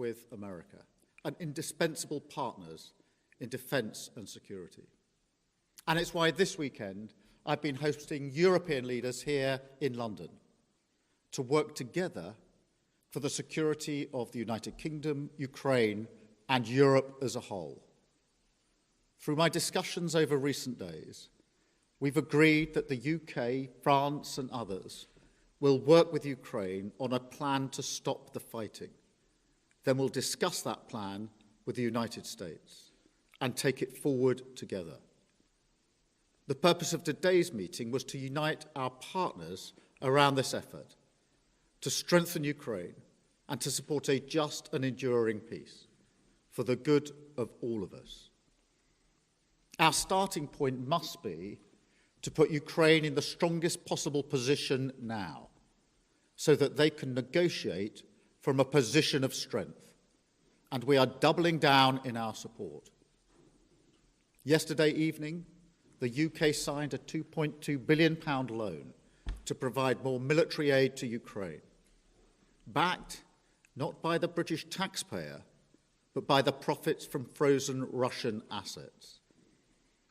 with America and indispensable partners in defence and security. And it's why this weekend I've been hosting European leaders here in London to work together for the security of the United Kingdom, Ukraine, and Europe as a whole. Through my discussions over recent days, we've agreed that the UK, France, and others will work with Ukraine on a plan to stop the fighting. Then we'll discuss that plan with the United States and take it forward together. The purpose of today's meeting was to unite our partners around this effort, to strengthen Ukraine and to support a just and enduring peace for the good of all of us. Our starting point must be to put Ukraine in the strongest possible position now, so that they can negotiate from a position of strength, and we are doubling down in our support. Yesterday evening, the UK signed a £2.2 billion loan to provide more military aid to Ukraine, backed not by the British taxpayer, but by the profits from frozen Russian assets.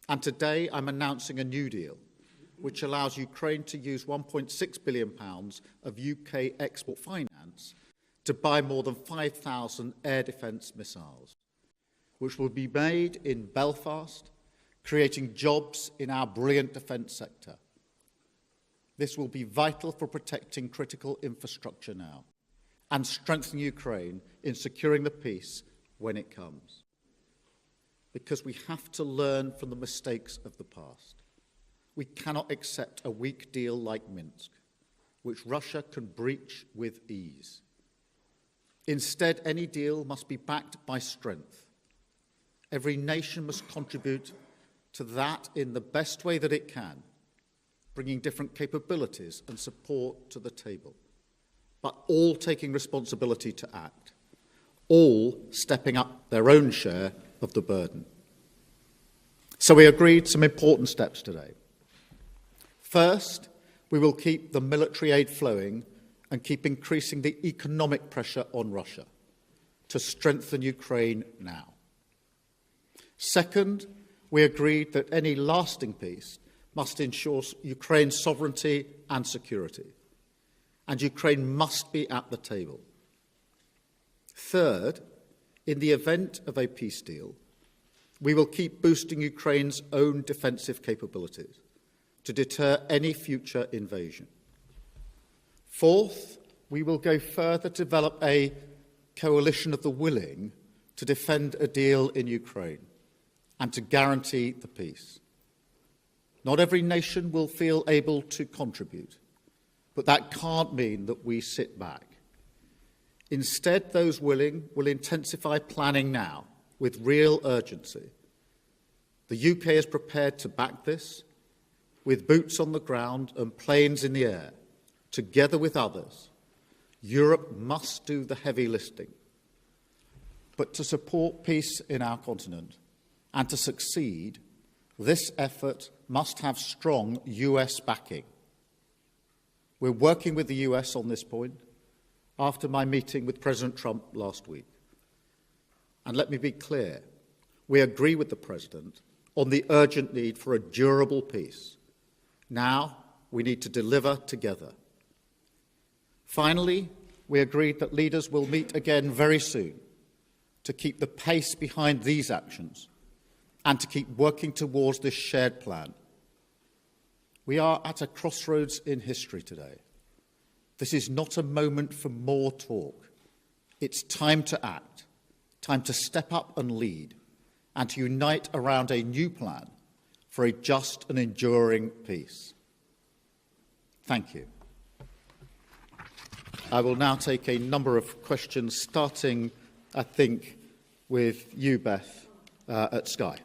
And today I'm announcing a new deal, which allows Ukraine to use £1.6 billion of UK export finance to buy more than 5,000 air defence missiles, which will be made in Belfast, creating jobs in our brilliant defence sector. This will be vital for protecting critical infrastructure now and strengthening Ukraine in securing the peace when it comes. Because we have to learn from the mistakes of the past. We cannot accept a weak deal like Minsk, which Russia can breach with ease. Instead, any deal must be backed by strength. Every nation must contribute to that in the best way that it can, bringing different capabilities and support to the table, but all taking responsibility to act, all stepping up their own share of the burden. So we agreed some important steps today. First, we will keep the military aid flowing and keep increasing the economic pressure on Russia to strengthen Ukraine now. Second, we agreed that any lasting peace must ensure Ukraine's sovereignty and security, and Ukraine must be at the table. Third, in the event of a peace deal, we will keep boosting Ukraine's own defensive capabilities to deter any future invasion. Fourth, we will go further to develop a coalition of the willing to defend a deal in Ukraine and to guarantee the peace. Not every nation will feel able to contribute, but that can't mean that we sit back. Instead, those willing will intensify planning now with real urgency. The UK is prepared to back this with boots on the ground and planes in the air. Together with others, Europe must do the heavy lifting. But to support peace in our continent and to succeed, this effort must have strong US backing. We're working with the US on this point after my meeting with President Trump last week. And let me be clear, we agree with the President on the urgent need for a durable peace. Now we need to deliver together. Finally, we agreed that leaders will meet again very soon to keep the pace behind these actions and to keep working towards this shared plan. We are at a crossroads in history today. This is not a moment for more talk. It's time to act, time to step up and lead, and to unite around a new plan for a just and enduring peace. Thank you. I will now take a number of questions, starting, I think, with you, Beth, at Sky.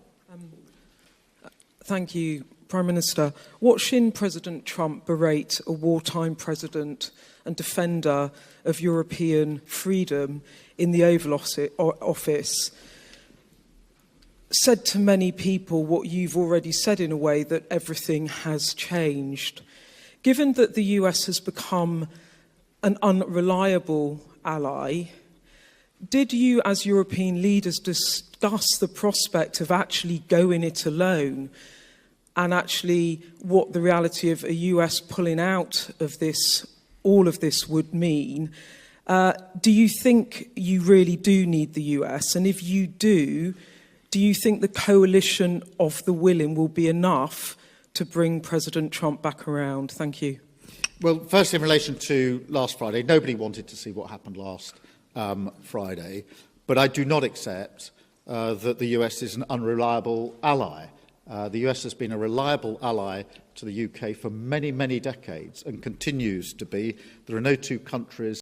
Thank you, Prime Minister. Watching President Trump berate a wartime president and defender of European freedom in the Oval Office said to many people what you've already said in a way, that everything has changed. Given that the US has become an unreliable ally, did you, as European leaders, discuss the prospect of actually going it alone and actually what the reality of a US pulling out of this, all of this would mean? Do you think you really do need the US? And if you do you think the coalition of the willing will be enough to bring President Trump back around? Thank you. Well, first, in relation to last Friday, nobody wanted to see what happened last Friday, but I do not accept that the US is an unreliable ally. The US has been a reliable ally to the UK for many, many decades and continues to be. There are no two countries